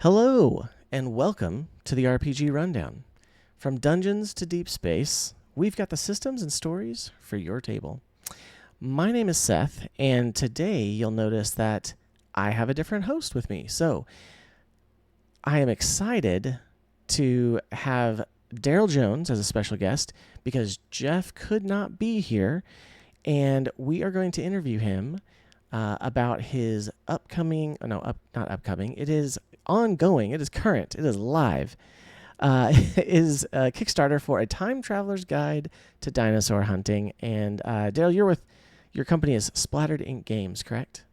Hello, and welcome to the RPG Rundown. From dungeons to deep space, we've got the systems and stories for your table. My name is Seth, and today you'll notice that I have a different host with me. So I am excited to have Darryl Jones as a special guest because Jeff could not be here, and we are going to interview him about his upcoming, not upcoming, it is ongoing, it is current, it is live, is a Kickstarter for a time traveler's guide to dinosaur hunting. And Darryl, your company is Splattered Ink Games, correct?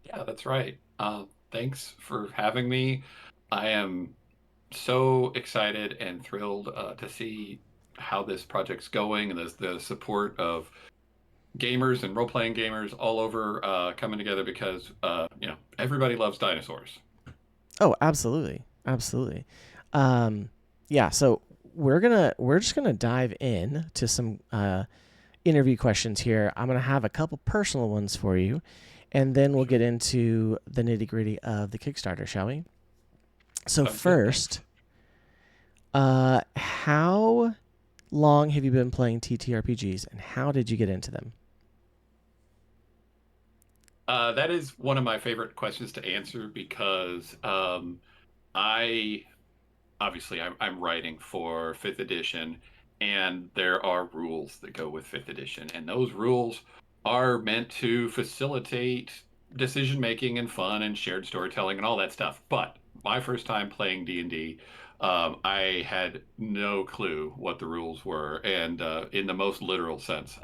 Yeah, that's right. Thanks for having me. I am so excited and thrilled to see how this project's going and the support of gamers and role-playing gamers all over coming together because everybody loves dinosaurs. Oh, absolutely, absolutely. Um, yeah, so we're just gonna dive in to some interview questions here. I'm gonna have a couple personal ones for you, and then we'll Sure. get into the nitty gritty of the Kickstarter, shall we? So Sounds good. Thanks. first, how long have you been playing TTRPGs, and how did you get into them? That is one of my favorite questions to answer because I obviously I'm writing for fifth edition, and there are rules that go with fifth edition, and those rules are meant to facilitate decision making and fun and shared storytelling and all that stuff. But my first time playing D&D, I had no clue what the rules were, and in the most literal sense.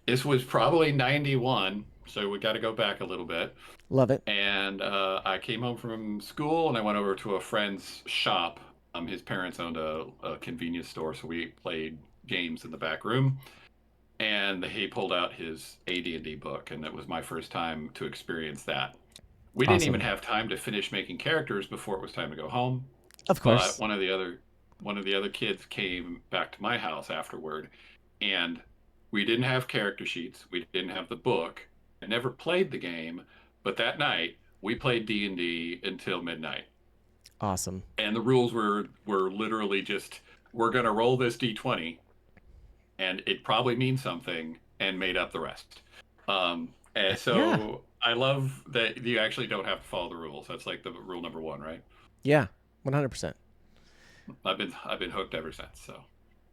This was probably 91, so we got to go back a little bit. Love it. And I came home from school and I went over to a friend's shop. His parents owned a convenience store, so we played games in the back room. And he pulled out his AD&D book, and it was my first time to experience that. We didn't even Awesome. have time to finish making characters before it was time to go home. Of But course. one of the other kids came back to my house afterward, and we didn't have character sheets. We didn't have the book. I never played the game, but that night we played D&D until midnight. Awesome. And the rules were literally just we're going to roll this D20 and it probably means something and made up the rest. And Yeah. so I love that you actually don't have to follow the rules. That's like the rule number one, right? Yeah. 100%. I've been hooked ever since. So.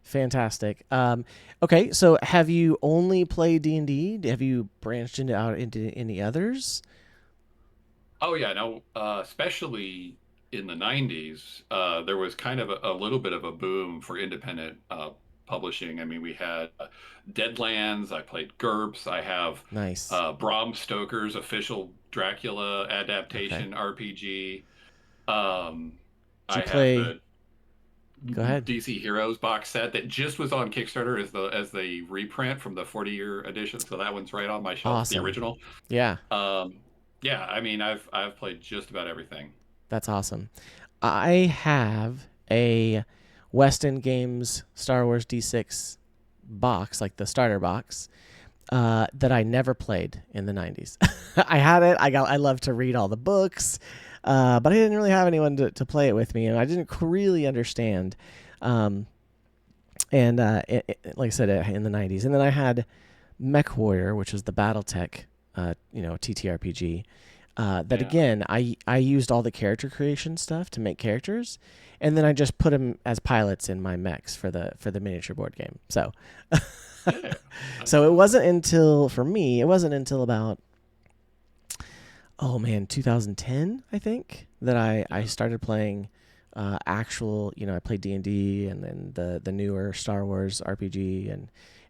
Fantastic. Okay, so have you only played D&D? Have you branched out into any others? Oh yeah, no, especially in the 90s, there was kind of a little bit of a boom for independent publishing. I mean, we had Deadlands, I played GURPS, I have Nice. Bram Stoker's official Dracula Okay. adaptation RPG. Um, Did you I have play? the Go ahead. DC Heroes box set that just was on Kickstarter as the reprint from the 40-year edition. So that one's right on my shelf, the Awesome. original. Yeah, Um, yeah, I mean, I've played just about everything. that's awesome. I have a Weston Games Star Wars D6 box, like the starter box, that I never played in the 90s. I had it. I love to read all the books, but I didn't really have anyone to play it with me, and I didn't really understand. Um, and like I said, in the 90s. And then I had Mech Warrior, which was the BattleTech, TTRPG. That Yeah. again, I used all the character creation stuff to make characters, and then I just put them as pilots in my mechs for the miniature board game. So, Yeah, that's so awesome. it wasn't until about, oh man, 2010, I think, that I Yeah. started playing actual. I played D&D, and then the newer Star Wars RPG,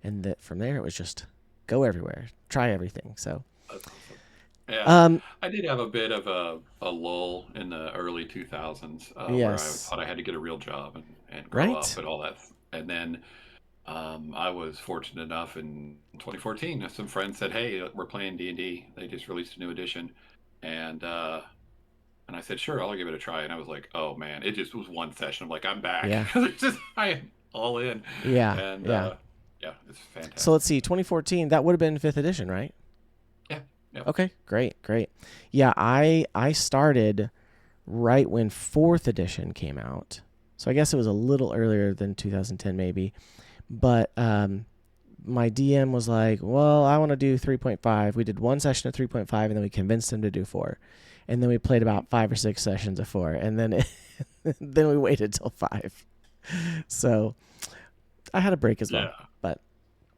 and that from there it was just go everywhere, try everything. So, That's awesome. Yeah, um, I did have a bit of a lull in the early 2000s where I yes, thought I had to get a real job and grow up right, and all that. And then I was fortunate enough in 2014, some friends said, "Hey, we're playing D&D. They just released a new edition," and uh, and I said, "Sure, I'll give it a try." And I was like, "Oh man, it just was one session. I'm like, I'm back. yeah, I am all in." yeah, And yeah. yeah, it's So let's fantastic. see, 2014. That would have been fifth edition, right? Yeah, yeah, Okay, great, great. Yeah, I started right when fourth edition came out. So I guess it was a little earlier than 2010, maybe. But my DM was like, "Well, I want to do 3.5." We did one session of 3.5, and then we convinced him to do 4. And then we played about 5 or 6 sessions of 4, and then then we waited till 5. So I had a break as well. Yeah, But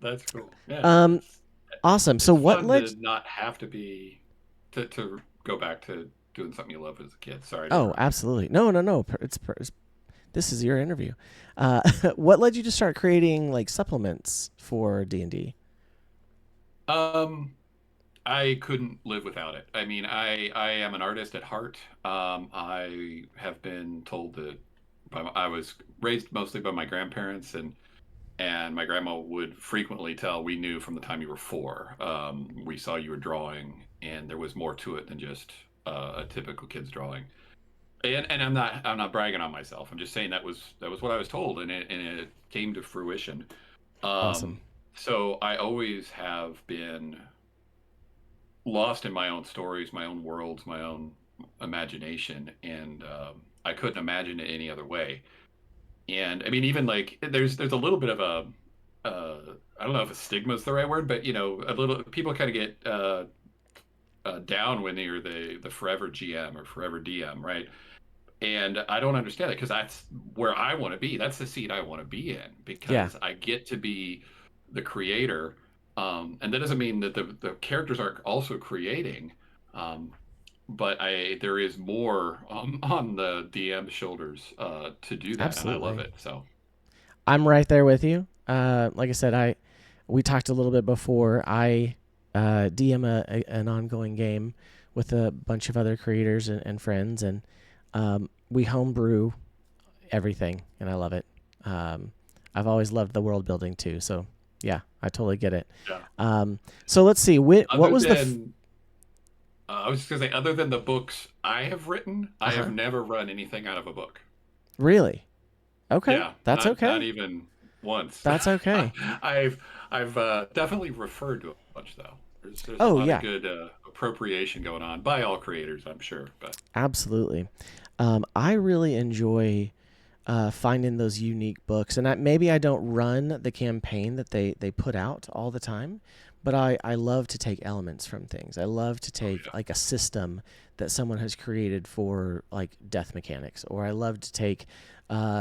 that's cool. Yeah, um, awesome. So it's what fun led? to not have to be to go back to doing something you love as a kid. Sorry to Oh, interrupt you. absolutely. No, no, no. It's this is your interview. What led you to start creating like supplements for D&D? Um, I couldn't live without it. I mean, I am an artist at heart. I have been told that I was raised mostly by my grandparents, and my grandma would frequently tell, we knew from the time you were 4. We saw you were drawing, and there was more to it than just a typical kid's drawing. And I'm not bragging on myself. I'm just saying that was what I was told, and it came to fruition. Awesome. Um, so I always have been lost in my own stories, my own worlds, my own imagination, and I couldn't imagine it any other way. And I mean, even like there's a little bit of a I don't know if a stigma is the right word, but a little people kind of get down when you're the forever GM or forever DM, right? And I don't understand it because that's where I want to be. That's the seat I want to be in Yeah, because I get to be the creator. And that doesn't mean that the characters aren't also creating. Um, but there is more on the DM's shoulders to do that, and I love absolutely. it. So I'm right there with you. Like I said, we talked a little bit before. I DM an ongoing game with a bunch of other creators and friends, and we homebrew everything, and I love it. Um, I've always loved the world building too, so yeah, I totally get it. yeah. So let's see. What Other was the? than I was just gonna say, other than the books I have written, Uh I have huh. never run anything out of a book. Really? Okay, Yeah, that's not okay. even once. That's okay. I've definitely referred to a bunch though. There's a Oh lot of yeah, good appropriation going on by all creators, I'm sure. But absolutely. I really enjoy finding those unique books. And maybe I don't run the campaign that they put out all the time, but I love to take elements from things. I love to oh take yeah, like a system that someone has created for like death mechanics, or I love to take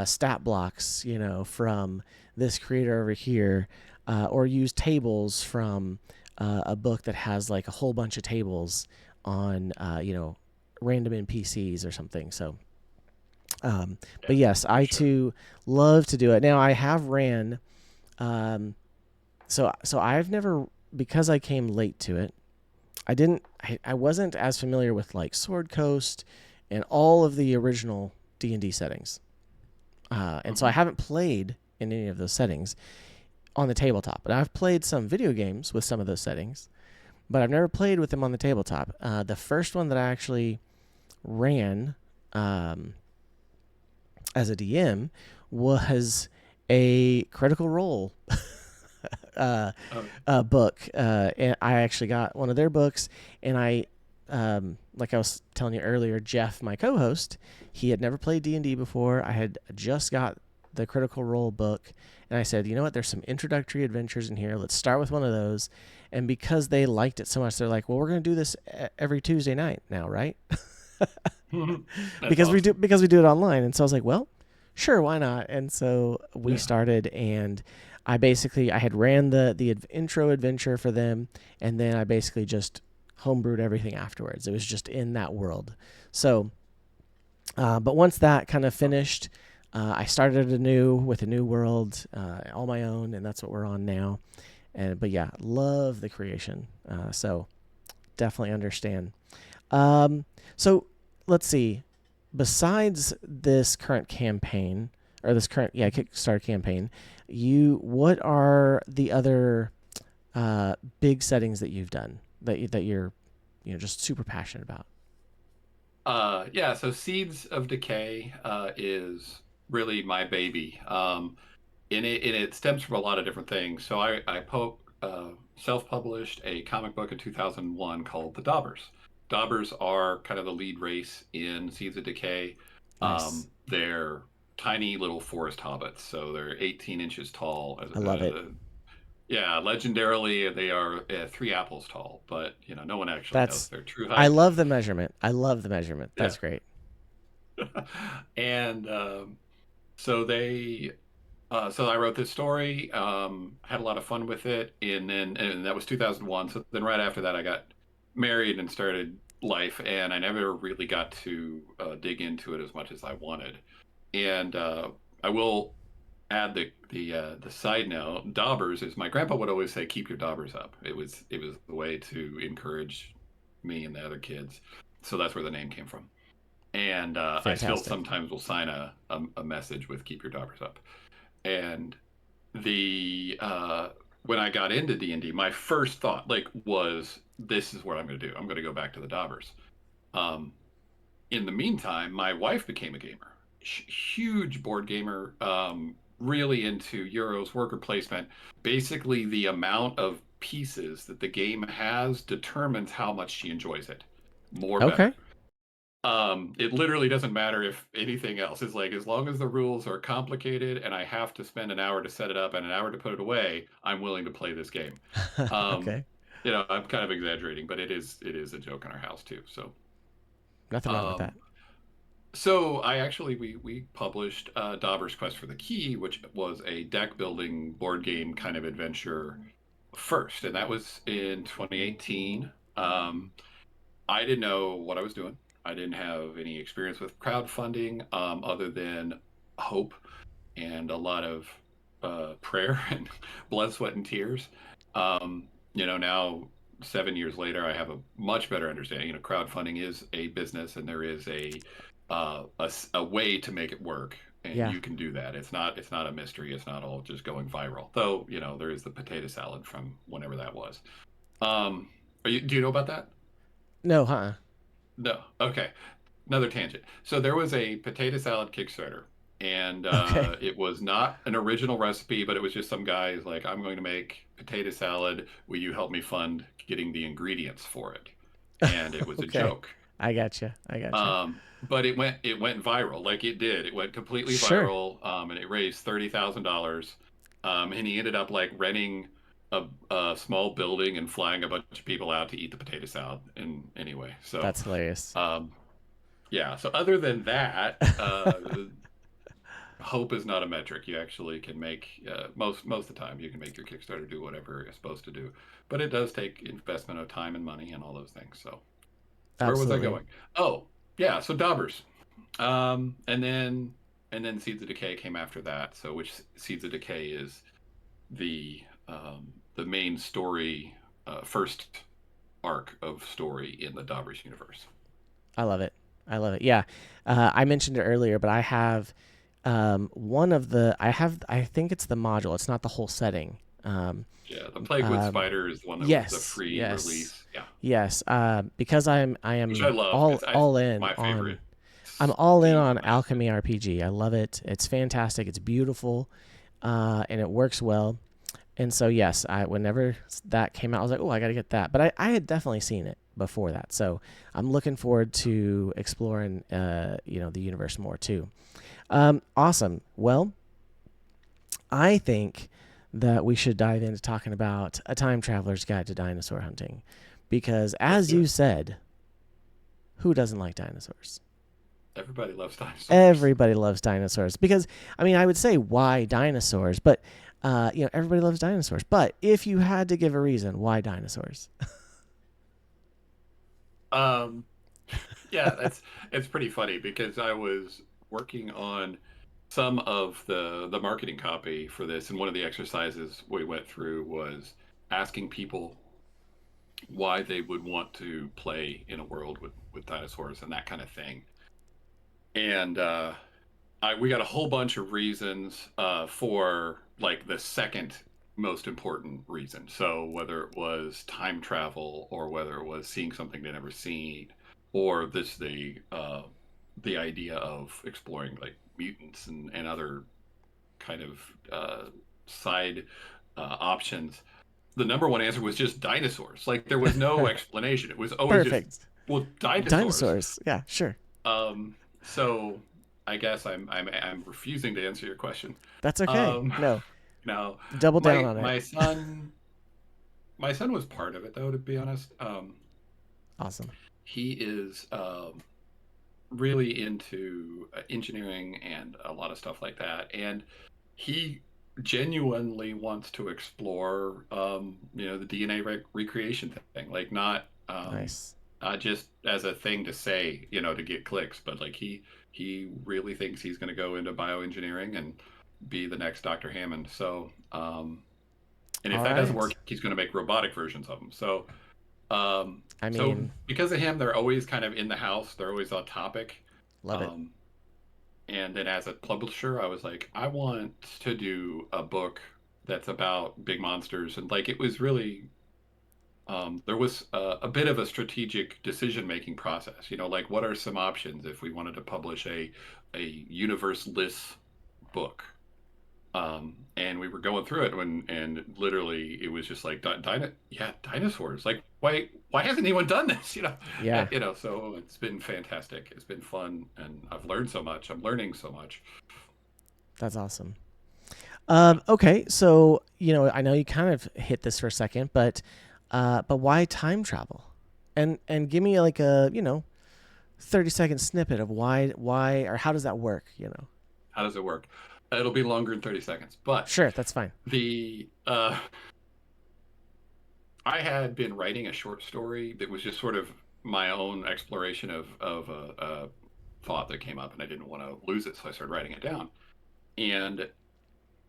stat blocks, from this creator over here, or use tables from a book that has like a whole bunch of tables on, random NPCs or something. So but yeah, yes, for I sure. too love to do it. Now I have ran, um, so I've never, because I came late to it. I wasn't as familiar with like Sword Coast and all of the original D&D settings, and so I Hmm. haven't played in any of those settings on the tabletop. But I've played some video games with some of those settings, but I've never played with them on the tabletop. The first one that I actually ran, um, as a DM was a Critical Role uh, Oh, book. And I actually got one of their books, and like I was telling you earlier, Jeff, my co-host, he had never played D&D before. I had just got the Critical Role book, and I said, you know what? There's some introductory adventures in here. Let's start with one of those. And because they liked it so much, they're like, well, we're going to do this every Tuesday night now, right? that's awesome. Because we do it online. And so I was like, well, sure, why not? And so we Yeah, started, and I had ran the intro adventure for them, and then I basically just homebrewed everything afterwards. It was just in that world. So, but once that kind of finished, I started anew with a new world, all my own, and that's what we're on now. And but yeah, love the creation. So definitely understand. Um, so let's see. Besides this current campaign, or this current Kickstarter campaign, what are the other big settings that you've done that you're just super passionate about? yeah. So Seeds of Decay is really my baby. And it stems from a lot of different things. So I self-published a comic book in 2001 called The Daubers. Daubers are kind of the lead race in Seeds of Decay. Nice. They're tiny little forest hobbits, so they're 18 inches tall. I love it. Yeah, legendarily they are 3 apples tall, but no one actually knows That's their true I height. love the measurement. I love the measurement. Yeah, That's great. and so so I wrote this story, had a lot of fun with it, and that was 2001. So then right after that, I got married and started life, and I never really got to dig into it as much as I wanted. And I will add the side note. Daubers is my grandpa would always say, "Keep your daubers up." It was the way to encourage me and the other kids. So that's where the name came from. And I still Fantastic. sometimes will sign a message with "Keep your daubers up." And the when I got into D&D, my first thought was, this is what I'm going to do. I'm going to go back to the daubers. Um, in the meantime, my wife became a gamer, huge board gamer, really into Euros, worker placement. Basically, the amount of pieces that the game has determines how much she enjoys it. More better. Okay. It literally doesn't matter if anything else. It's like, as long as the rules are complicated and I have to spend an hour to set it up and an hour to put it away, I'm willing to play this game. Um, Okay. I'm kind of exaggerating, but it is a joke in our house too. Nothing wrong with that. Um, so I actually we published Dauber's Quest for the Key, which was a deck building board game kind of adventure first, and that was in 2018. I didn't know what I was doing. I didn't have any experience with crowdfunding, other than hope and a lot of prayer and blood, sweat, and tears. Now 7 years later, I have a much better understanding. Crowdfunding is a business, and there is a way to make it work, and Yeah. you can do that. It's not a mystery. It's not all just going viral. Though there is the potato salad from whenever that was. Do you know about that? No, huh? No. Okay. Another tangent. So there was a potato salad Kickstarter, and Okay. it was not an original recipe, but it was just some guys like, "I'm going to make potato salad. Will you help me fund getting the ingredients for it?" And it was a Okay. joke. I gotcha. I gotcha. But it went viral, like it did. It went completely Sure. viral, and it raised $30,000. And he ended up like renting a small building and flying a bunch of people out to eat the potato salad. And anyway, so That's hilarious. um, yeah. So other than that, hope is not a metric. You actually can make most of the time you can make your Kickstarter do whatever it's supposed to do, but it does take investment of time and money and all those things. So where was I Absolutely. going? Oh, yeah. So Daubers, and then Seeds of Decay came after that. So which Seeds of Decay is the main story, first arc of story in the Daubers universe. I love it. I love it. Yeah. I mentioned it earlier, but I have one of the I think it's the module. It's not the whole setting. Yeah, the Plague with Um, Spider is the one that was the yes, free yes, release. Yeah, yes. Because I which I am love. It's all in my on favorite I'm all in game on format. Alchemy RPG. I love it. It's fantastic. It's beautiful, and it works well. And so yes, I whenever that came out, I was like, oh, I got to get that. But I had definitely seen it before that, so I'm looking forward to exploring the universe more too. Awesome. Well, I think that we should dive into talking about A Time Traveler's Guide to Dinosaur Hunting, because Let's as do you it. said, who doesn't like dinosaurs? Everybody loves dinosaurs. Everybody loves dinosaurs because I mean I would say why dinosaurs, but everybody loves dinosaurs. But if you had to give a reason, why dinosaurs? Um, yeah, it's pretty funny because I was working on some of the marketing copy for this, and one of the exercises we went through was asking people why they would want to play in a world with dinosaurs and that kind of thing. And we got a whole bunch of reasons for like the second most important reason. So whether it was time travel, or whether it was seeing something they never seen, or the idea of exploring like mutants and other kind of side options. The number one answer was just dinosaurs. Like there was no explanation. It was always just Perfect. Well, dinosaurs. Dinosaurs. Yeah, sure. So I guess I'm refusing to answer your question. That's okay. Um, No, now double down my on it. my son my son was part of it though, to be honest. Awesome. He is really into engineering and a lot of stuff like that, and he genuinely wants to explore, the DNA recreation thing, like Nice. not just as a thing to say, to get clicks, but like he really thinks he's going to go into bioengineering and be the next Dr. Hammond. So, and if All that doesn't work, right. he's going to make robotic versions of them. Um, I so mean, because of him, they're always kind of in the house. They're always on topic. love it. Um, and then as a publisher, I was like, I want to do a book that's about big monsters. And like, it was really, there was a bit of a strategic decision making process, like what are some options if we wanted to publish a universe-less book? And we were going through it and literally it was just like dinosaurs. Like why hasn't anyone done this? Yeah, So it's been fantastic. It's been fun, and I've learned so much. I'm learning so much. that's awesome. Yeah. Okay, so I know you kind of hit this for a second, but why time travel? And give me like a 30-second snippet of why or how does that work? How does it work? It'll be longer than 30 seconds, but Sure, that's fine. the I had been writing a short story that was just sort of my own exploration of a thought that came up, and I didn't want to lose it, so I started writing it down. And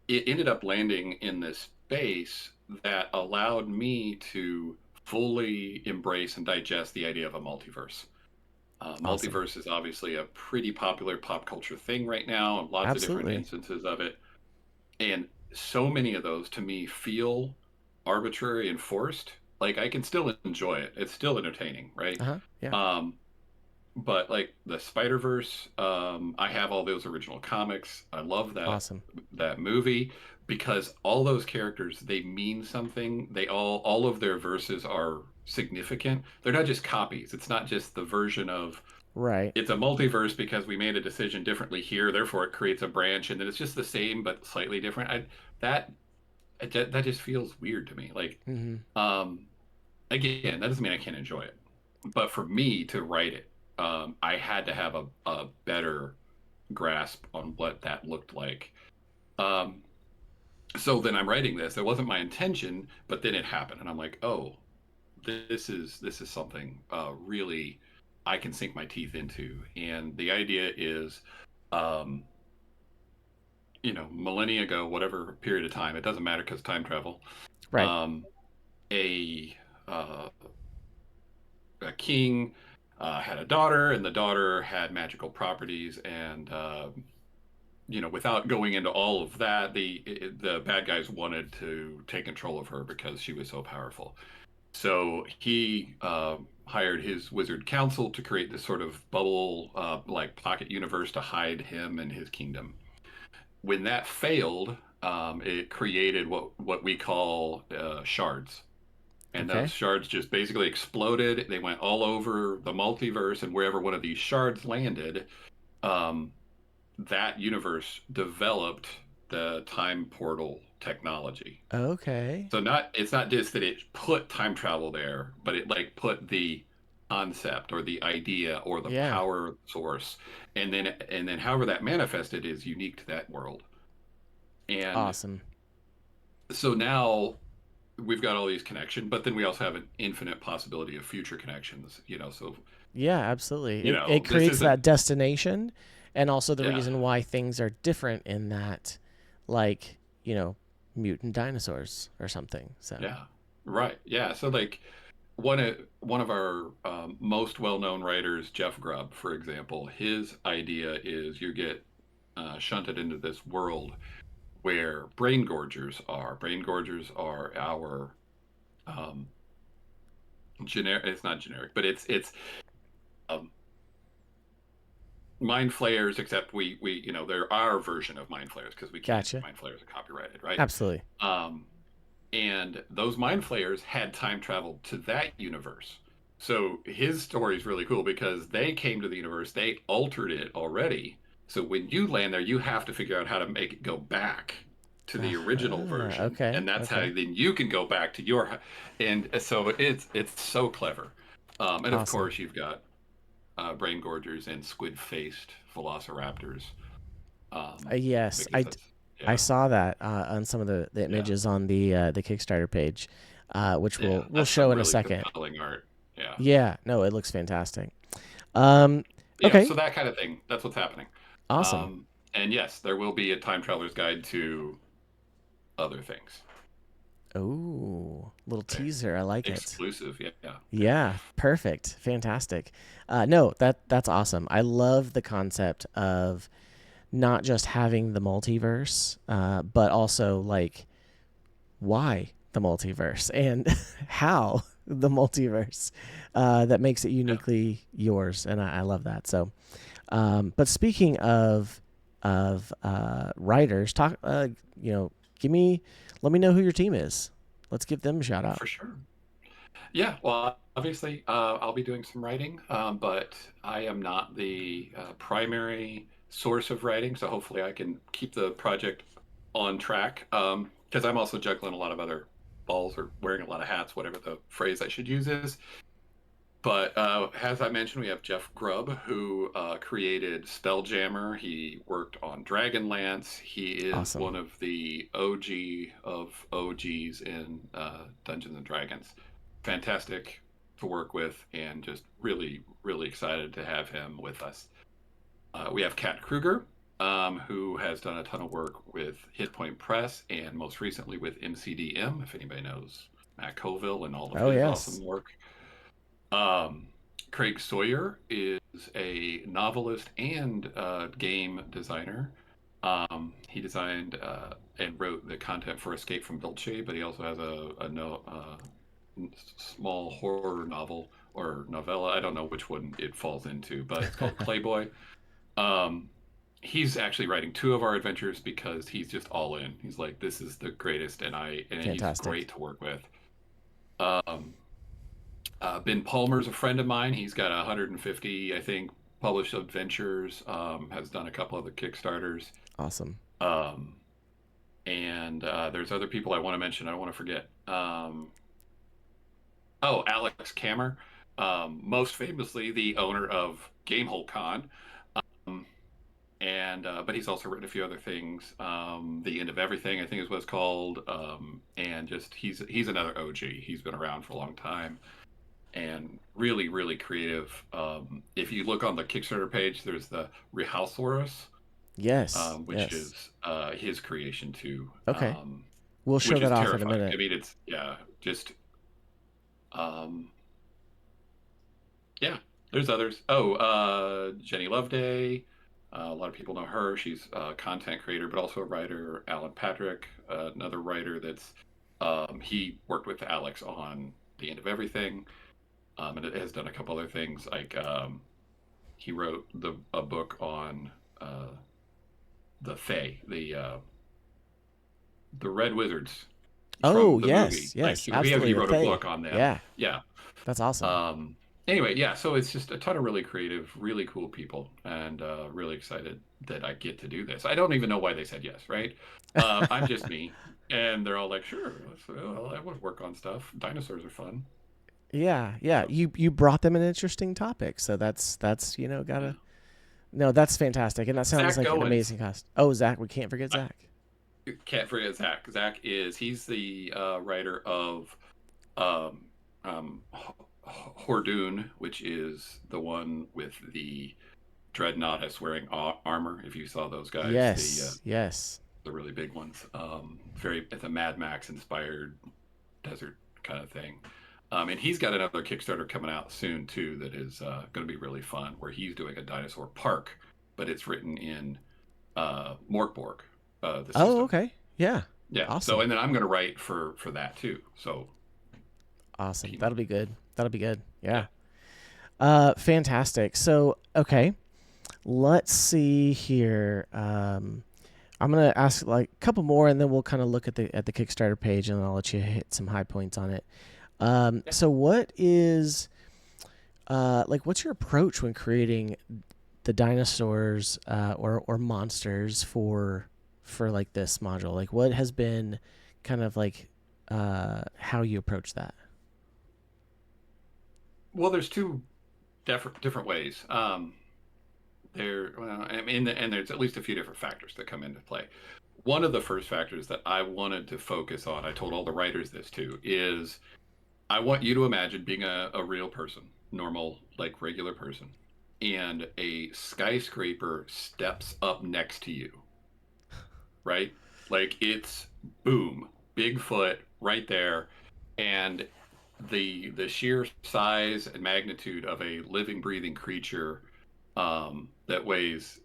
it ended up landing in this space that allowed me to fully embrace and digest the idea of a multiverse. Awesome. Multiverse is obviously a pretty popular pop culture thing right now, lots of different Absolutely. instances of it. And so many of those to me feel arbitrary and forced. Like I can still enjoy it, it's still entertaining, right? Uh-huh. Yeah. Um, but like the Spider Verse, I have all those original comics. I love Awesome. that movie because all those characters, they mean something. They all of their verses are significant. They're not just copies. It's not just the version of Right. it's a multiverse because we made a decision differently here, therefore it creates a branch, and then it's just the same but slightly different. That that just feels weird to me. Like, Mm-hmm. um, again, that doesn't mean I can't enjoy it, but for me to write it, I had to have a better grasp on what that looked like. Um, so then I'm writing this. It wasn't my intention, but then it happened, and I'm like, oh, this is something really I can sink my teeth into. And the idea is, um, millennia ago, whatever period of time, it doesn't matter because time travel. Right. Um, a uh, a king had a daughter, and the daughter had magical properties, and without going into all of that, the bad guys wanted to take control of her because she was so powerful. So he hired his wizard council to create this sort of bubble, like pocket universe to hide him and his kingdom. When that failed, it created what we call shards, and those Okay. shards just basically exploded. They went all over the multiverse, and wherever one of these shards landed, um, that universe developed the time portal technology. Okay. So it's not just that it put time travel there, but it like put the concept or the idea or the Yeah. power source, and then however that manifested is unique to that world. And Awesome. so now we've got all these connections, but then we also have an infinite possibility of future connections. So Yeah, absolutely. It this creates isn't. that destination and also the Yeah, reason why things are different in that, like, mutant dinosaurs or something. So, yeah, right, yeah. So like one of our most well-known writers, Jeff Grubb, for example, his idea is you get shunted into this world where brain gorgers are. Brain gorgers are our um, generic. It's not generic, but it's um, mind flayers. Except we they're our version of mind flayers because we can't. gotcha. Mind flayers are copyrighted, right? Absolutely. Um, and those mind flayers had time traveled to that universe. So his story is really cool because they came to the universe, they altered it already. So when you land there, you have to figure out how to make it go back to the original version, Okay. and that's how Okay. then you can go back to your. And so it's so clever. And of Awesome. course you've got brain gorgers and squid-faced velociraptors, Yes, because that's I yeah, saw that on some of the yeah, images on the Kickstarter page, which yeah. we'll That's some show in a really second. compelling art. Yeah, Yeah, no, it looks fantastic. Um, yeah. okay, So that kind of thing. That's what's happening. awesome. And yes, there will be a time traveler's guide to other things Oh, little there. teaser. I like it. Exclusive. Yeah, yeah, yeah. Yeah, perfect, fantastic. No, that's awesome. I love the concept of not just having the multiverse, but also like why the multiverse and how the multiverse that makes it Yeah, uniquely yours, and I love that. So, but speaking of writers, talk. Give me, let me know who your team is. Let's give them a shout out. for sure. Yeah, well, obviously, I'll be doing some writing, but I am not the primary source of writing, so hopefully I can keep the project on track. Because I'm also juggling a lot of other balls or wearing a lot of hats, whatever the phrase I should use is. But as I mentioned, we have Jeff Grubb, who created Spelljammer. He worked on Dragonlance. He is Awesome, one of the OG of OGs in Dungeons and Dragons. Fantastic to work with, and just really, really excited to have him with us. We have Kat Kruger, who has done a ton of work with Hit Point Press and most recently with MCDM, if anybody knows Matt Colville and all of oh his yes, awesome work. Um, Craig Sawyer is a novelist and game designer. He designed and wrote the content for Escape from Dulce, but he also has a no, small horror novel or novella. I don't know which one it falls into, but it's called Playboy. Um, he's actually writing two of our adventures because he's just all in. He's like, this is the greatest, and he's fantastic. great to work with. Um, Ben Palmer's a friend of mine. He's got 150, I think, published adventures. Has done a couple of the Kickstarters. Awesome. Um, and there's other people I want to mention. I don't want to forget. Oh, Alex Kammer, most famously the owner of Gamehole Con. Um, and but he's also written a few other things. The End of Everything, I think, is what it's called. And just he's another OG. He's been around for a long time and really, really creative. If you look on the Kickstarter page, there's the Rehausaurus, Yes, which yes. is his creation too, Okay, we'll show which that is off in a terrifying. I minute. mean, it's yeah, just um, yeah. There's others. Oh, Jenny Loveday. A lot of people know her. She's a content creator, but also a writer. Alan Patrick, another writer that's he worked with Alex on The End of Everything. And it has done a couple other things like he wrote a book on uh, the Fae, the Red Wizards Oh from the movie. yes, Like yes, he absolutely. The wrote a Fae. book on them. Yeah, Yeah. that's awesome. Anyway, yeah. So it's just a ton of really creative, really cool people, and really excited that I get to do this. I don't even know why they said yes. Right? I'm just me, and they're all like, "Sure, I want to work on stuff. Dinosaurs are fun." Yeah, yeah. So You brought them an interesting topic, so that's yeah. gotta. No, that's fantastic, and that sounds Zach like an Goins. amazing cast. Oh, Zach, we can't forget Zach. Can't forget Zach. He's the writer of um, Hordoon, which is the one with the Dreadnoughtus wearing armor. If you saw those guys, Yes, yes. the really big ones. It's a Mad Max inspired desert kind of thing. And he's got another Kickstarter coming out soon too that is going to be really fun, where he's doing a dinosaur park, but it's written in Morkborg, the Oh, system. okay. Yeah. Yeah. So, Awesome. and then I'm going to write for that too. So, Awesome. team That'll up. be good. That'll be good. Yeah. Yeah. Fantastic. So, okay, let's see here. I'm gonna ask like a couple more, and then we'll kind of look at the Kickstarter page, and I'll let you hit some high points on it. Yeah. So, what is like what's your approach when creating the dinosaurs or monsters for like this module? Like what has been kind of like how you approach that? Well, there's two different ways. Well, I mean, and there's at least a few different factors that come into play. One of the first factors that I wanted to focus on, I told all the writers this too, is I want you to imagine being a real person, normal, like regular person, and a skyscraper steps up next to you, right? Like it's boom, Bigfoot right there, and the sheer size and magnitude of a living, breathing creature that weighs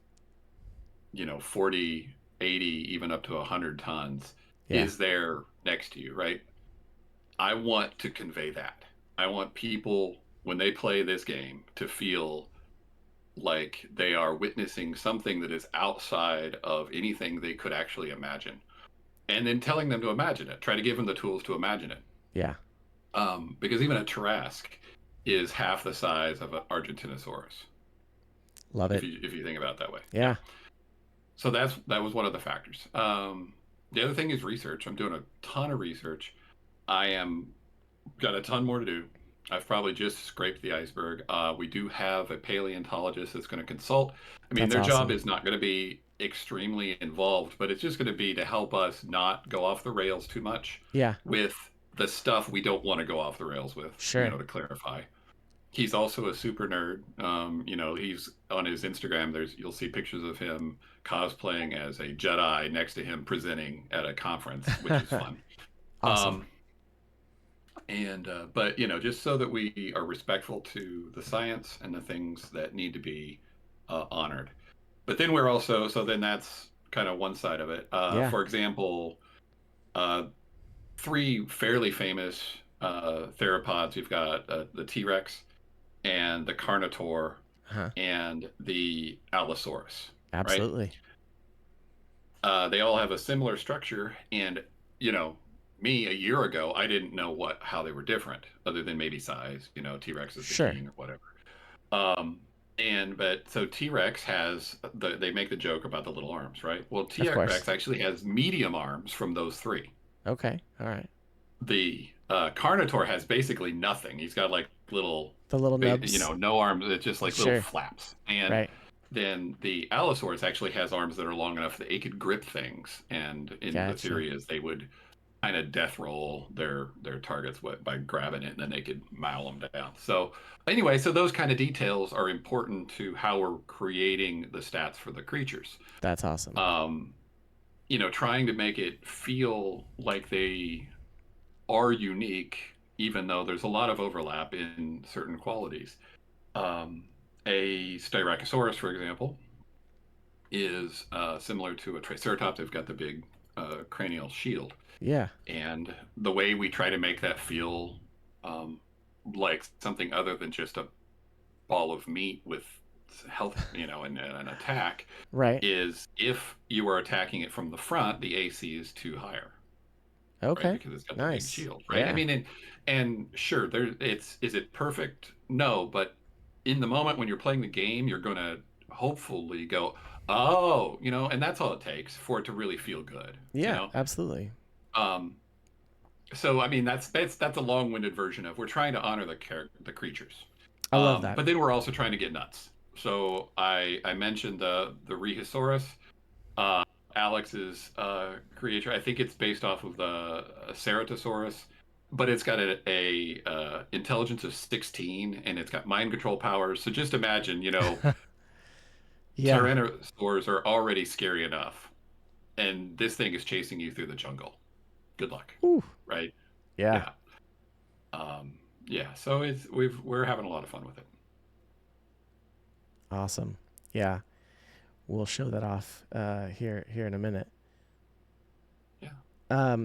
40, 80, even up to 100 tons Yeah. is there next to you, right? I want to convey that. I want people, when they play this game, to feel like they are witnessing something that is outside of anything they could actually imagine. And then telling them to imagine it. Try to give them the tools to imagine it. Yeah. Because even a Tarrasque is half the size of an Argentinosaurus, Love if it. you think about it that way. Yeah. So that was one of the factors. The other thing is research. I'm doing a ton of research. I am got a ton more to do. I've probably just scraped the iceberg. We do have a paleontologist that's going to consult. I mean, That's their job awesome. is not going to be extremely involved, but it's just going to be to help us not go off the rails too much Yeah. with the stuff we don't want to go off the rails with, Sure. to clarify. He's also a super nerd. He's on his Instagram. You'll see pictures of him cosplaying as a Jedi next to him presenting at a conference, which is fun. Awesome. Um, and but just so that we are respectful to the science and the things that need to be honored. But then we're also so then that's kind of one side of it. Yeah. For example, uh, three fairly famous theropods. You've got the T-Rex and the Carnotaur Huh. and the Allosaurus, right? Absolutely. They all have a similar structure, and you know, me a year ago, I didn't know how they were different, other than maybe size. T Rex is the Sure. king or whatever. Um, but so T Rex has they make the joke about the little arms, right? Well, T Of course. Rex actually has medium arms from those three. Okay. All right. The Carnotaur has basically nothing. He's got like little, The little nubs. no arms. It's just like little Sure. flaps. And Right. then the Allosaurus actually has arms that are long enough that they could grip things. And in the Gotcha. theory is they would kind of death roll their targets by grabbing it, and then they could maul them down. So anyway, so those kind of details are important to how we're creating the stats for the creatures. That's awesome. Trying to make it feel like they are unique, even though there's a lot of overlap in certain qualities. Um, a Styracosaurus, for example, is similar to a Triceratops. They've got the big cranial shield. Yeah. And the way we try to make that feel like something other than just a ball of meat with health, and an attack, Right. is if you are attacking it from the front, the AC is too higher, right? Okay. Because it's got the big Nice. shield, right? I Yeah. mean, and sure, is it perfect? No, but in the moment when you're playing the game, you're going to hopefully go, oh, and that's all it takes for it to really feel good, Yeah. Absolutely. Um, so I mean, that's a long-winded version of we're trying to honor the creatures, I love that. but then we're also trying to get nuts. So I mentioned the Rheosaurus, uh, Alex's creature. I think it's based off of the Ceratosaurus, but it's got a intelligence of 16, and it's got mind control powers. So just imagine, Yeah. Tyrannosaurs are already scary enough, and this thing is chasing you through the jungle. Good luck, Ooh. right? Yeah. Yeah. Um, yeah. So we're having a lot of fun with it. Awesome. Yeah. We'll show that off here in a minute. Yeah.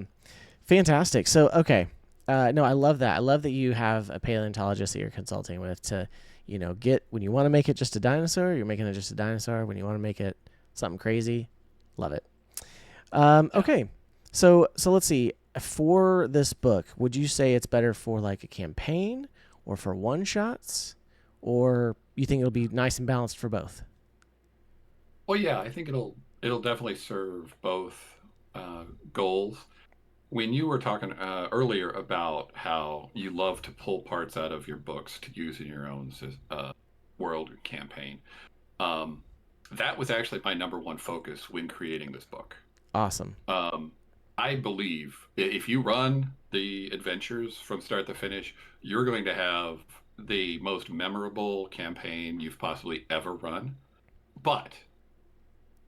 Fantastic. So okay. No, I love that. I love that you have a paleontologist that you're consulting with to, get when you want to make it just a dinosaur, you're making it just a dinosaur. When you want to make it something crazy, love it. Yeah. Okay. So let's see. For this book, would you say it's better for like a campaign or for one shots or you think it'll be nice and balanced for both? Well, yeah, I think it'll definitely serve both goals. When you were talking earlier about how you love to pull parts out of your books to use in your own world campaign, um, that was actually my number one focus when creating this book. Awesome. Um, I believe if you run the adventures from start to finish, you're going to have the most memorable campaign you've possibly ever run. But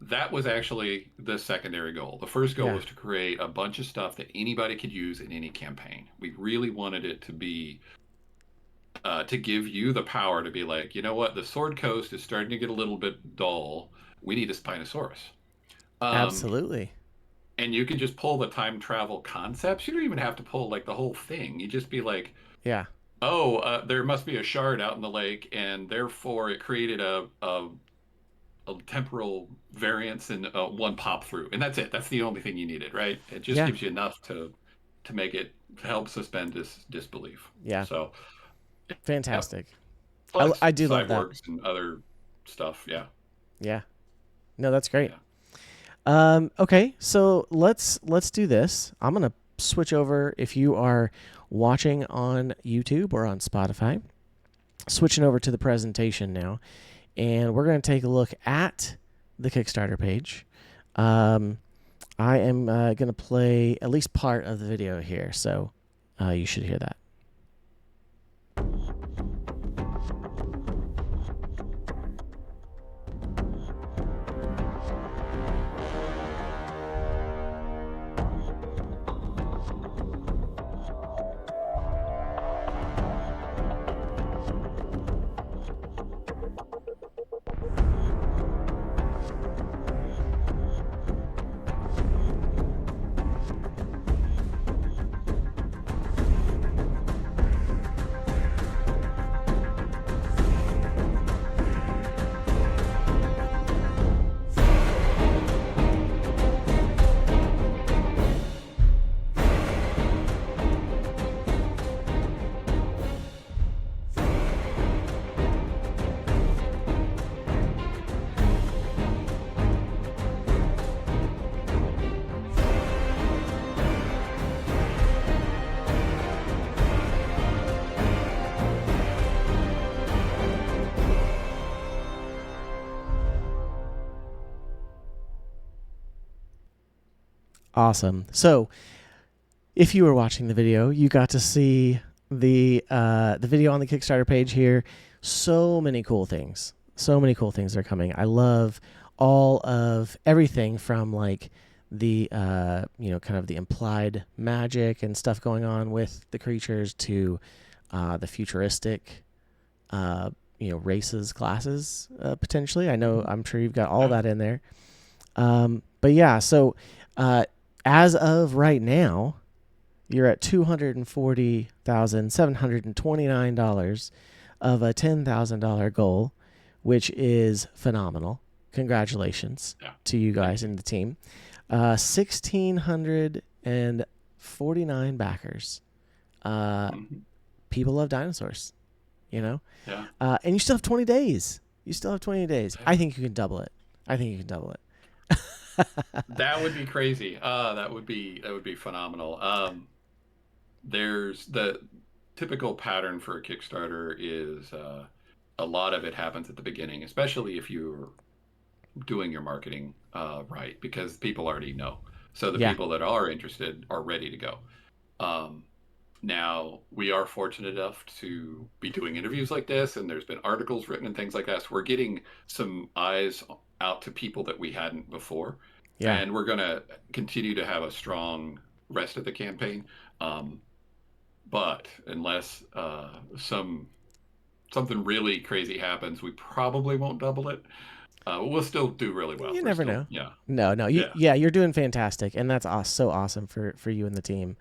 that was actually the secondary goal. The first goal Yeah. was to create a bunch of stuff that anybody could use in any campaign. We really wanted it to be to give you the power to be like, you know what, the Sword Coast is starting to get a little bit dull. We need a Spinosaurus. Um, Absolutely. and you can just pull the time travel concepts. You don't even have to pull like the whole thing. You just be like, Yeah. oh, there must be a shard out in the lake, and therefore it created a temporal variance and one pop through, and that's it. That's the only thing you needed, right? It just Yeah. gives you enough to make it to help suspend disbelief. Yeah. So, yep. Fantastic. Plus I do love that. cyborgs and other stuff. Yeah, Yeah. No, that's great. yeah. Okay, so let's do this. I'm gonna switch over. If you are watching on YouTube or on Spotify, switching over to the presentation now, and we're gonna take a look at the Kickstarter page. I am gonna play at least part of the video here, so you should hear that. Awesome. So, if you were watching the video, you got to see the video on the Kickstarter page here. So many cool things. So many cool things are coming. I love all of everything from like the kind of the implied magic and stuff going on with the creatures to the futuristic races, classes potentially. I'm sure you've got all that in there. But yeah, so as of right now, you're at $240,729 of a $10,000 goal, which is phenomenal. Congratulations to you guys and the team. 1,649 backers. People love dinosaurs, Yeah. and you still have 20 days. I think you can double it. That would be crazy. That would be phenomenal. There's the typical pattern for a Kickstarter is a lot of it happens at the beginning, especially if you're doing your marketing right, because people already know. So the people that are interested are ready to go. Now, we are fortunate enough to be doing interviews like this, and there's been articles written and things like that. So we're getting some eyes out to people that we hadn't before. Yeah. And we're going to continue to have a strong rest of the campaign. But unless something really crazy happens, we probably won't double it. We'll still do really well. You never know. Yeah. No. You're doing fantastic, and that's so awesome for you and the team.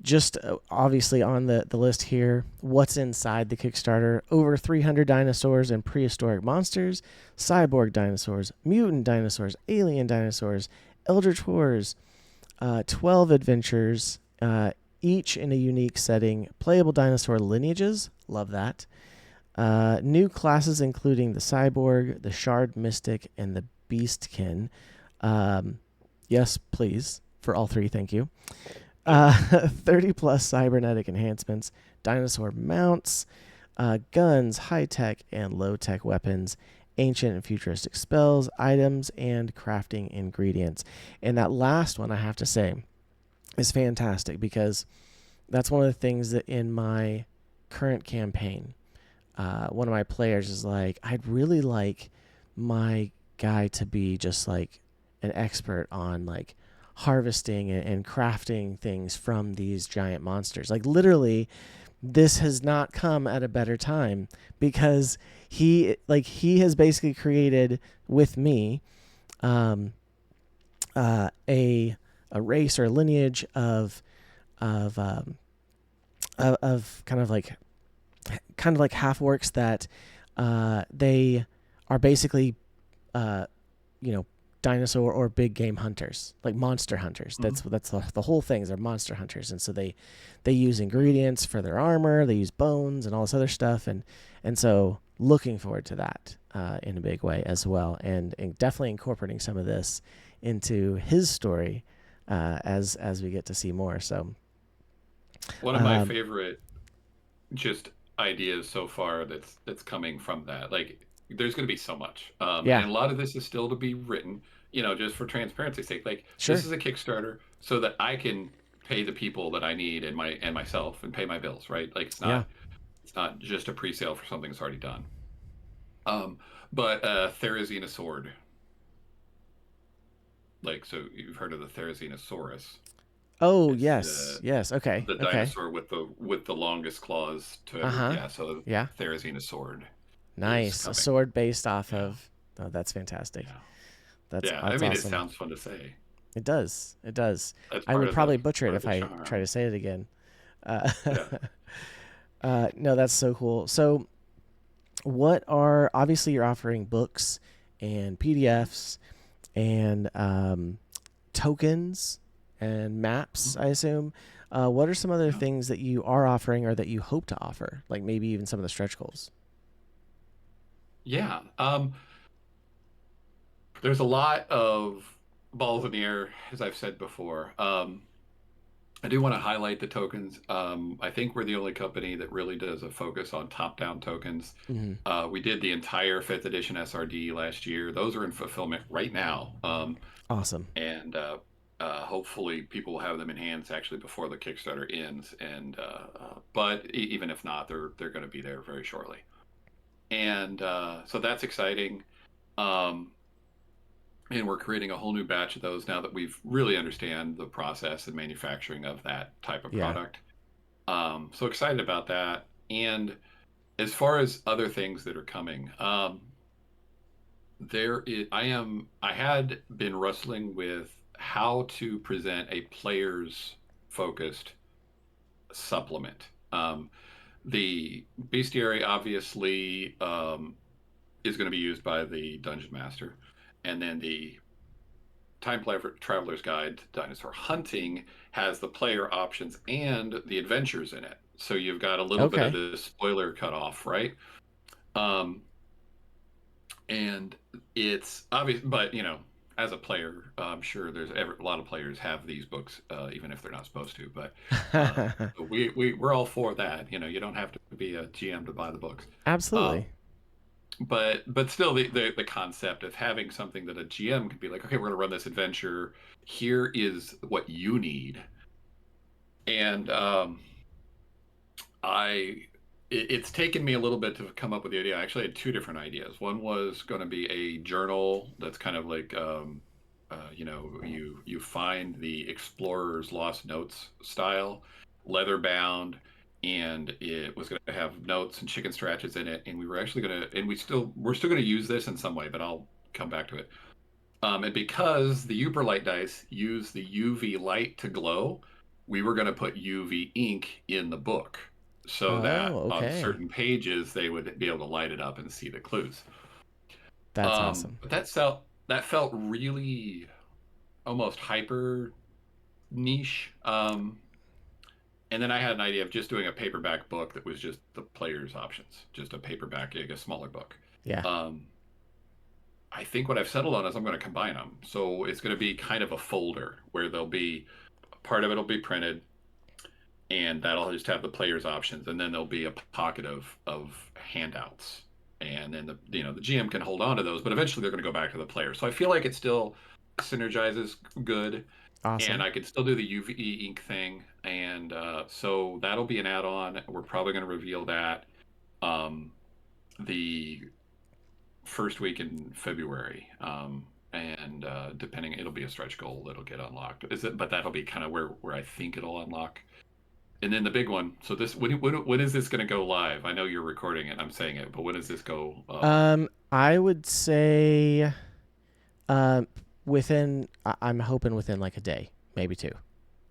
Just obviously on the list here, what's inside the Kickstarter: over 300 dinosaurs and prehistoric monsters, cyborg dinosaurs, mutant dinosaurs, alien dinosaurs, eldritch horrors, 12 adventures, each in a unique setting, playable dinosaur lineages, Love that. New classes including the cyborg, the shard mystic, and the beastkin. Um, yes, please. For all three, thank you. 30 plus cybernetic enhancements, dinosaur mounts, guns, high tech and low tech weapons, ancient and futuristic spells, items, and crafting ingredients. And that last one, I have to say, is fantastic because that's one of the things that in my current campaign, one of my players is like, I'd really like my guy to be just like an expert on like harvesting and crafting things from these giant monsters. Like literally, this has not come at a better time because he has basically created with me um, a race or a lineage of of kind of like half orcs that they are basically uh, you know dinosaur or big game hunters, like monster hunters. Mhm. That's the whole thing. They're monster hunters, and so they use ingredients for their armor. They use bones and all this other stuff, and so looking forward to that in a big way as well, and definitely incorporating some of this into his story as we get to see more. So One of my um, favorite just ideas so far that's coming from that. Like, there's going to be so much, yeah, and a lot of this is still to be written. Just for transparency's sake. Like, this sure, is a Kickstarter so that I can pay the people that I need and myself and pay my bills. Right? Like, yeah. it's not just a pre-sale for something that's already done. Um, but Therizina sword. Like, so you've heard of the Therizinosaurus? Oh It's yes, yes. Okay, the okay. dinosaur with the longest claws to Uh ever. huh. Yeah, so Yeah. Therizina sword is Nice. A coming. sword based off Yeah, of. Oh, that's fantastic. yeah, That's yeah. I that's mean, it awesome. sounds fun to say. It does. It does. That's I part would of the probably butcher it part of if the I try charm. to say it again. Uh, Yeah. no, that's so cool. So, what are obviously you're offering books and PDFs and tokens and maps, Mhm. I assume. What are some other Yeah. things that you are offering or that you hope to offer? Like maybe even some of the stretch goals. Yeah. There's a lot of balls in the air, as I've said before. I do want to highlight the tokens. I think we're the only company that really does a focus on top-down tokens. Mm-hmm. We did the entire fifth edition SRD last year. Those are in fulfillment right now, Awesome. and hopefully people will have them in hands actually before the Kickstarter ends. But even if not, they're going to be there very shortly. And so that's exciting. Um, and we're creating a whole new batch of those now that we've really understand the process and manufacturing of that type of Yeah. product. So excited about that. And as far as other things that are coming, I had been wrestling with how to present a player's focused supplement. The bestiary obviously is going to be used by the dungeon master, and then the Traveler's Guide to Dinosaur Hunting has the player options and the adventures in it. So you've got a little bit of Okay. the spoiler cut off, right? Um, and it's obvious, but as a player, I'm sure a lot of players have these books, even if they're not supposed to. But we're all for that. You don't have to be a GM to buy the books. Um, Absolutely. but still, the concept of having something that a GM could be like, okay, we're going to run this adventure. Here is what you need, and I it's taken me a little bit to come up with the idea. I actually had two different ideas. One was going to be a journal that's kind of like you find the explorer's lost notes style, leather bound, and it was going to have notes and chicken scratches in it. And we were actually going to, and we're still going to use this in some way, but I'll come back to it. And because the Uberlight dice use the UV light to glow, we were going to put UV ink in the book so Oh, that on okay. certain pages they would be able to light it up and see the clues. That's awesome. But that felt really almost hyper niche. And then I had an idea of just doing a paperback book that was just the player's options, just a paperback, like a smaller book. Yeah. Um, I think what I've settled on is I'm going to combine them. So it's going to be kind of a folder where there'll be part of it will be printed, and that'll just have the player's options, and then there'll be a pocket of handouts, and then the GM can hold on to those, but eventually they're going to go back to the player. So I feel like it still synergizes good, and Awesome. I can still do the UV ink thing, and so that'll be an add-on. We're probably going to reveal that the first week in February. And depending, it'll be a stretch goal that'll get unlocked. Is it? But that'll be kind of where I think it'll unlock. And then the big one. So this, when is this going to go live? I know you're recording it. I'm saying it, but when does this go? I would say, um, I'm hoping within like a day, maybe two.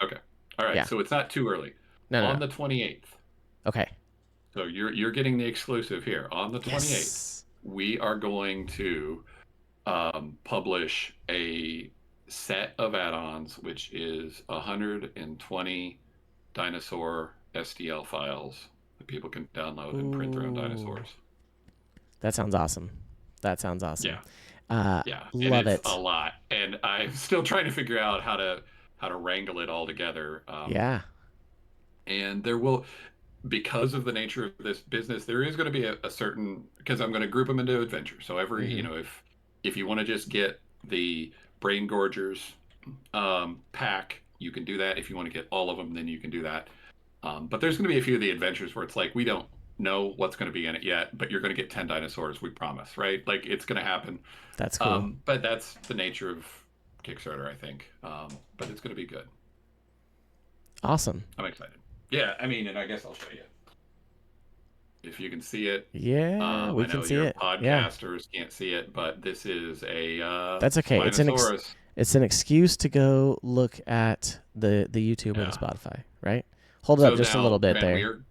Okay. All right. Yeah. So it's not too early. No, no, On no. the 28th. Okay. So you're getting the exclusive here. On the 28th, Yes. we are going to publish a set of add-ons, which is 120 dinosaur STL files that people can download and print their own Ooh. dinosaurs. That sounds awesome. That sounds awesome. Yeah, yeah, and Love it's a it. lot, and I'm still trying to figure out how to wrangle it all together. Yeah. And there will, because of the nature of this business, there is going to be a certain, because I'm going to group them into adventures. So every, Mm-hmm. if you want to just get the Brain Gorgers pack, you can do that. If you want to get all of them, then you can do that. But there's going to be a few of the adventures where it's like, we don't know what's going to be in it yet, but you're going to get 10 dinosaurs, we promise, right? Like it's going to happen. That's cool. But that's the nature of Kickstarter, I think. But it's going to be good. Awesome. I'm excited. Yeah, I mean, and I guess I'll show you if you can see it. Yeah, we I can know see your it. Yeah. podcasters can't see it, but this is a That's okay. Spinosaurus. It's an excuse to go look at the YouTube and Yeah. Spotify, right? Hold it So up just a now, little bit Grant, there. we're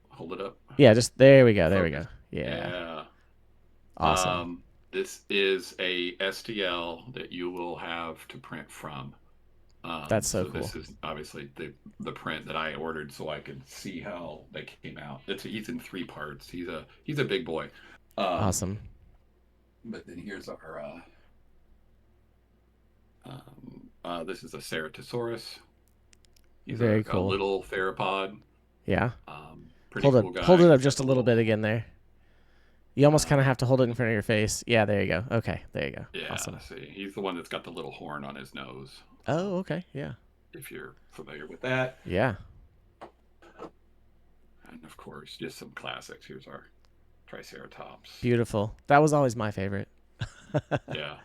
hold it up. Yeah, just there we go. There we go. Focus. Yeah. Yeah. Awesome. This is a STL that you will have to print from. That's so So cool. this is obviously the print that I ordered so I could see how they came out. He's in 3 parts. He's a big boy. Awesome. But then here's our this is a Ceratosaurus. He's Very a cool. little theropod. Yeah. Pretty cool guy. Hold it up He's just got a little bit again there. You almost kind of have to hold it in front of your face. Yeah, there you go. Okay, there you go. Yeah, Awesome. see, he's the one that's got the little horn on his nose. Oh, okay. Yeah. If you're familiar with that. Yeah. And of course, just some classics. Here's our Triceratops. Beautiful. That was always my favorite. Yeah.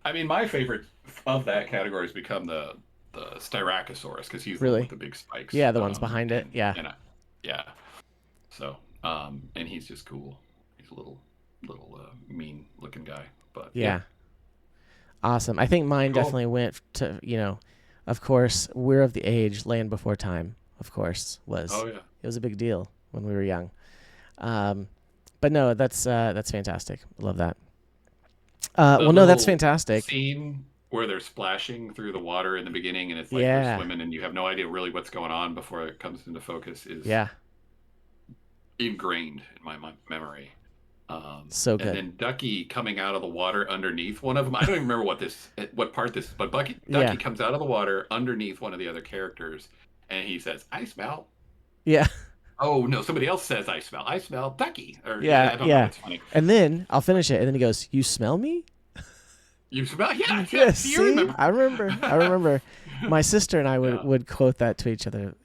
I mean, my favorite of that category has become the Styracosaurus because he's the one Really? with the big spikes. Yeah, the ones behind it. Yeah. Yeah. So, and he's just cool. He's a little mean looking guy, but Yeah. Awesome. I think mine Cool. definitely went to, of course, We're of the Age, Land Before Time, of course, Oh yeah. it was a big deal when we were young. But no, that's fantastic. Love that. Well, no, that's little fantastic. Scene where they're splashing through the water in the beginning, and it's like they're Yeah. swimming, and you have no idea really what's going on before it comes into focus. Is Yeah. ingrained in my memory. So good. And then Ducky coming out of the water underneath one of them. I don't even remember what part this is, but Ducky Yeah. comes out of the water underneath one of the other characters, and he says, "I smell." Yeah. Oh no, somebody else says, "I smell." I smell Ducky. Or Yeah. I don't know. Yeah. It's funny. And then I'll finish it. And then he goes, "You smell me?" You smell? Yeah. Yeah. Do you See? remember? I remember. My sister and I Yeah. would quote that to each other.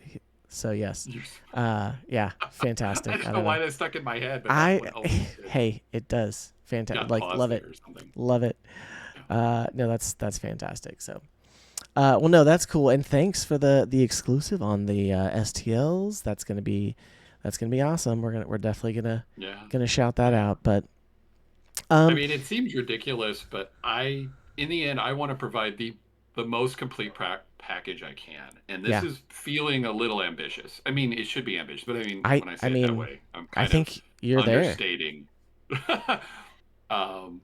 So yes. Yeah. Fantastic. I just I know don't why know. that stuck in my head. But that one always did. Hey, it does. Fantastic. Got Like, paused love there it. or something. Love it. No, that's fantastic. So, well, no, that's cool. And thanks for the exclusive on the STLs. That's gonna be awesome. We're definitely Yeah. gonna shout that out. But I mean, it seems ridiculous, but in the end, I want to provide the most complete package I can, and this Yeah. is feeling a little ambitious. I mean, it should be ambitious, but I mean, I when I say it that mean, way, I'm I kind think of you're there. understating.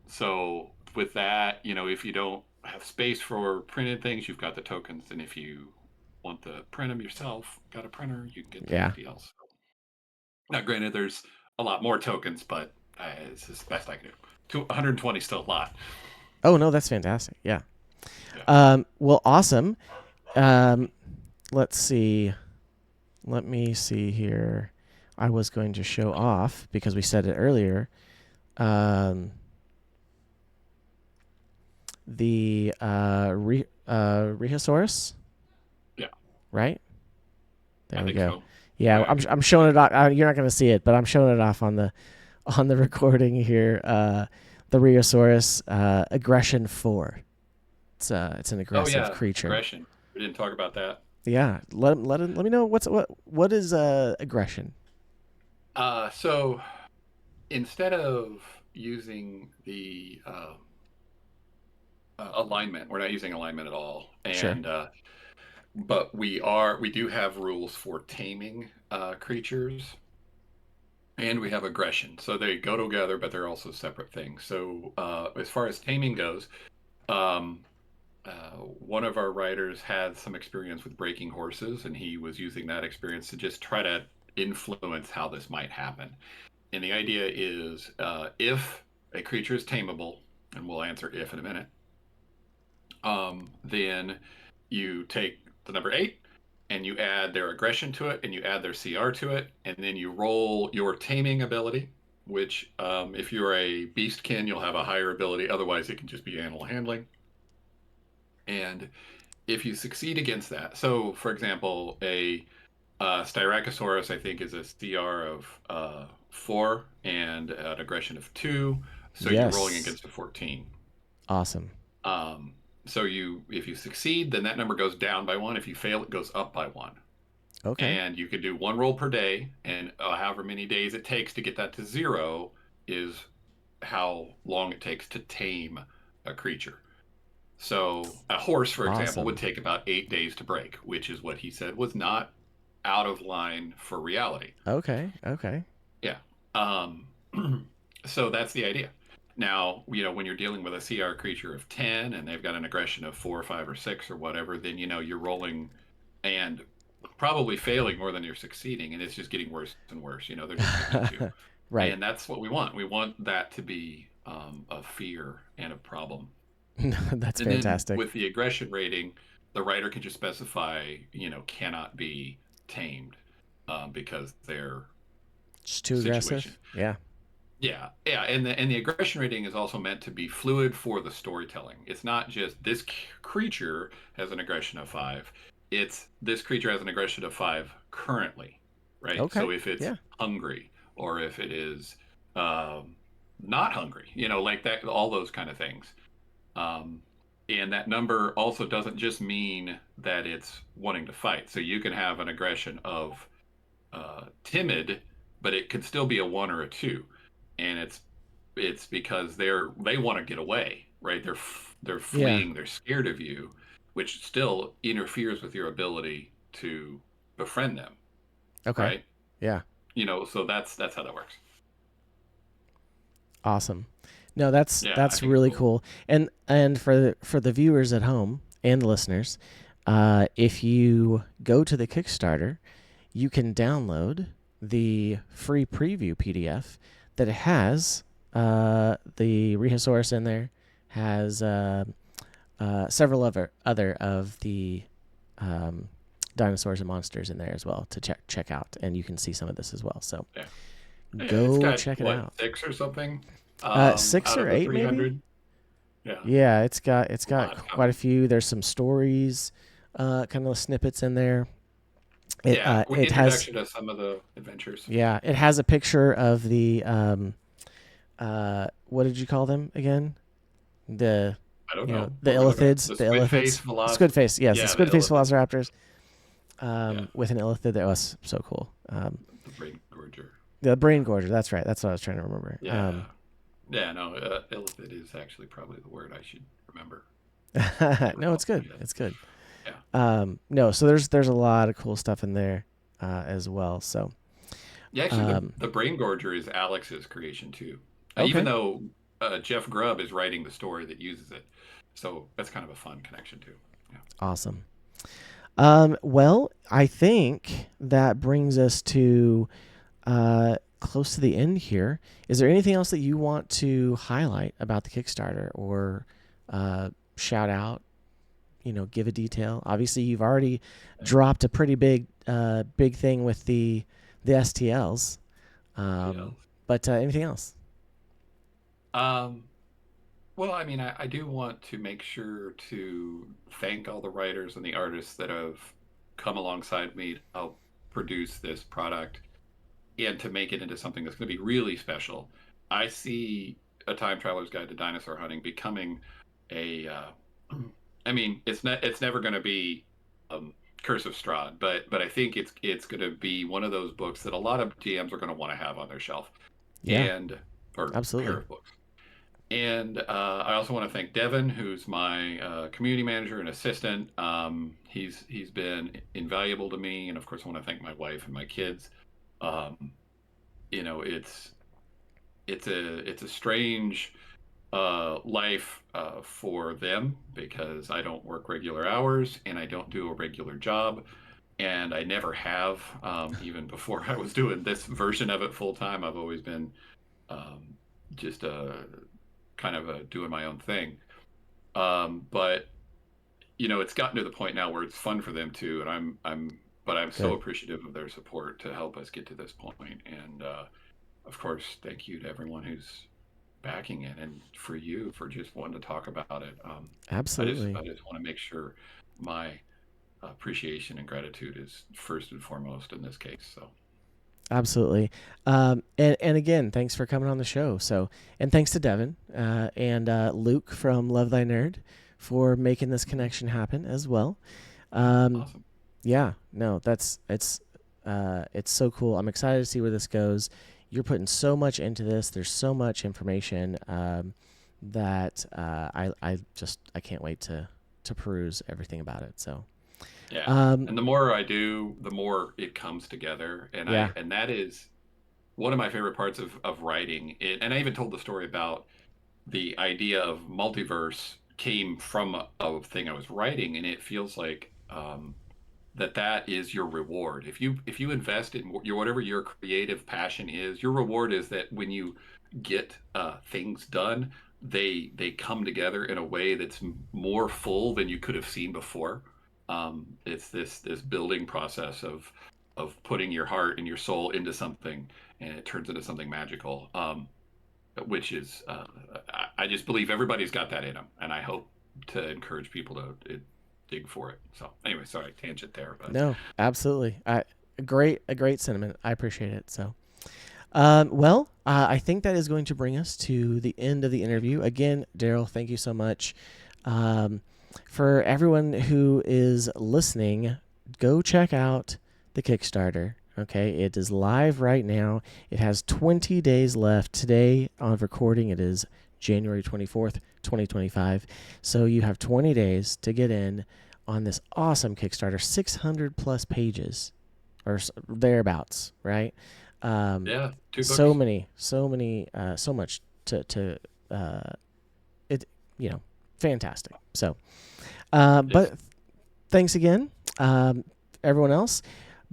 So with that, if you don't have space for printed things, you've got the tokens, and if you want to print them yourself, got a printer, you can get Yeah. the deals. Now, granted, there's a lot more tokens, but it's the best I can do. 120 is still a lot. Oh no, that's fantastic. Yeah. Yeah. Well, awesome. Let's see. Let me see here. I was going to show off because we said it earlier. The Rehosaurus. Yeah. Right. There I we think go. so. Yeah, I can I'm showing it see. off. You're not going to see it, but I'm showing it off on the recording here. The Rheosaurus, aggression 4. It's an Oh aggressive yeah, creature. aggression. We didn't talk about that. Yeah, let me know what is aggression. So instead of using the alignment, we're not using alignment at all, Sure. and but we do have rules for taming creatures, and we have aggression. So they go together, but they're also separate things. So as far as taming goes, um, one of our writers had some experience with breaking horses, and he was using that experience to just try to influence how this might happen. And the idea is if a creature is tameable, and we'll answer if in a minute, then you take the number 8 and you add their aggression to it and you add their CR to it, and then you roll your taming ability, which if you're a beastkin, you'll have a higher ability. Otherwise, it can just be animal handling. And if you succeed against that, so for example, a Styracosaurus, I think, is a CR of 4 and an aggression of 2. So you're rolling Yes. against a 14. Awesome. Um, so if you succeed, then that number goes down by 1. If you fail, it goes up by 1. Okay. And you can do 1 roll per day, and however many days it takes to get that to 0 is how long it takes to tame a creature. So a horse, for example, would Awesome. take about 8 days to break, which is what he said was not out of line for reality. Okay. Okay. Yeah. Um, so that's the idea. Now, when you're dealing with a CR creature of 10 and they've got an aggression of 4 or 5 or 6 or whatever, then, you're rolling and probably failing more than you're succeeding. And it's just getting worse and worse. They're just going to eat you. Right. And that's what we want. We want that to be a fear and a problem. That's And then fantastic. with the aggression rating, the writer can just specify, cannot be tamed because their Just too situation. aggressive. Yeah. Yeah, yeah, and the aggression rating is also meant to be fluid for the storytelling. It's not just this creature has an aggression of 5. It's this creature has an aggression of 5 currently, right? Okay. So if it's Yeah. hungry or if it is not hungry, like that, all those kind of things. Um, and that number also doesn't just mean that it's wanting to fight. So you can have an aggression of timid, but it could still be a 1 or a 2, and it's because they want to get away, right? They're Yeah. fleeing, they're scared of you, which still interferes with your ability to befriend them, Okay. right? Yeah. So that's how that works. Awesome. No, that's Yeah, I that's think it's really cool. cool. And for the viewers at home and the listeners, if you go to the Kickstarter, you can download the free preview PDF that has the Rheosaurus in there, has several other of the um, dinosaurs and monsters in there as well to check out, and you can see some of this as well. So Yeah, yeah, it's go got check it what, out. 6 or something Six out or of the eight maybe. 300. Yeah, Yeah, it's a got lot of quite a content. few. There's some stories, kind of snippets in there. Yeah, It has, introduction to some of the adventures. yeah, it has a picture of the what did you call them again? The I don't you know know. the What are we looking at? illithids, The the squid face illithids, velocity. squid face. Yes, the Yeah, the squid face illithid. velociraptors Yeah, with an illithid. That was so cool. the brain gorger. The brain gorger. That's right. That's what I was trying to remember. Yeah, yeah. No, illithid is actually probably the word I should remember. Never No, called it's good. it. It's good. Yeah, No, so there's a lot of cool stuff in there as well. So yeah. Actually, the um, the brain gorger is Alex's creation too. Even okay, though Jeff Grubb is writing the story that uses it, so that's kind of a fun connection too. Yeah. awesome. Well, I think that brings us to close to the end here. Is there anything else that you want to highlight about the Kickstarter or shout out? Give a detail. Obviously, you've already dropped a pretty big thing with the STLs. Yeah. But anything else? Um, well, I mean, I do want to make sure to thank all the writers and the artists that have come alongside me to help produce this product and to make it into something that's going to be really special. I see A Time Traveler's Guide to Dinosaur Hunting becoming a. I mean, it's never going to be Curse of Strahd, but I think it's going to be one of those books that a lot of GMs are going to want to have on their shelf, Yeah, and or pair absolutely. of books. And I also want to thank Devin, who's my community manager and assistant. He's been invaluable to me, and of course, I want to thank my wife and my kids. Um, it's a strange life for them because I don't work regular hours and I don't do a regular job, and I never have. Even before I was doing this version of it full time, I've always been um, just kind of doing my own thing. But it's gotten to the point now where it's fun for them too, and but I'm so Good. appreciative of their support to help us get to this point. And of course, thank you to everyone who's backing it, and for you for just wanting to talk about it. I just Absolutely. I just want to make sure my appreciation and gratitude is first and foremost in this case. So Absolutely. And again, thanks for coming on the show. So, and thanks to Devin and Luke from Love Thy Nerd for making this connection happen as well. Um, awesome. yeah, no, it's so cool. I'm excited to see where this goes. You're putting so much into this. There's so much information that I can't wait to peruse everything about it. So, Yeah. um, And the more I do, the more it comes together. And yeah, that is one of my favorite parts of writing. And I even told the story about the idea of multiverse came from a thing I was writing, and it feels like that is your reward. If you invest in your whatever your creative passion is, your reward is that when you get things done, they come together in a way that's more full than you could have seen before. It's this building process of putting your heart and your soul into something, and it turns into something magical. Which is I just believe everybody's got that in them, and I hope to encourage people to dig for it. So anyway, sorry, tangent there, but no, absolutely. A great sentiment. I appreciate it. So. Well, I think that is going to bring us to the end of the interview. Again, Darryl, thank you so much. Um, for everyone who is listening, go check out the Kickstarter. Okay, it is live right now. It has 20 days left. Today, on recording, it is January 24th, 2025. So you have 20 days to get in on this awesome Kickstarter, 600 plus pages or thereabouts, right? Um, yeah, two so books. many, so many, so much to uh, it, fantastic. So, It's but thanks again, everyone else.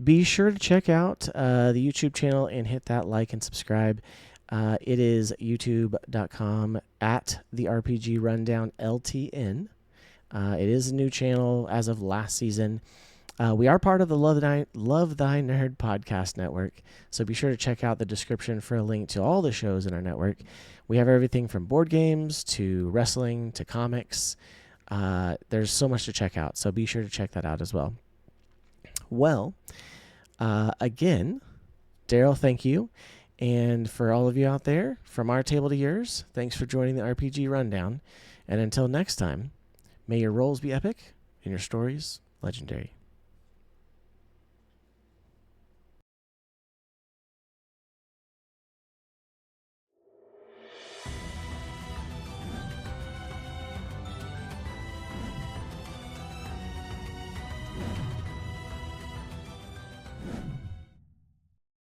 Be sure to check out the YouTube channel and hit that like and subscribe. It is youtube.com at the RPG Rundown LTN. It is a new channel as of last season. We are part of the Love Thy Nerd podcast network, so be sure to check out the description for a link to all the shows in our network. We have everything from board games to wrestling to comics. There's so much to check out, so be sure to check that out as well. Well, again, Darryl, thank you. And for all of you out there, from our table to yours, thanks for joining the RPG Rundown. And until next time, may your rolls be epic and your stories legendary.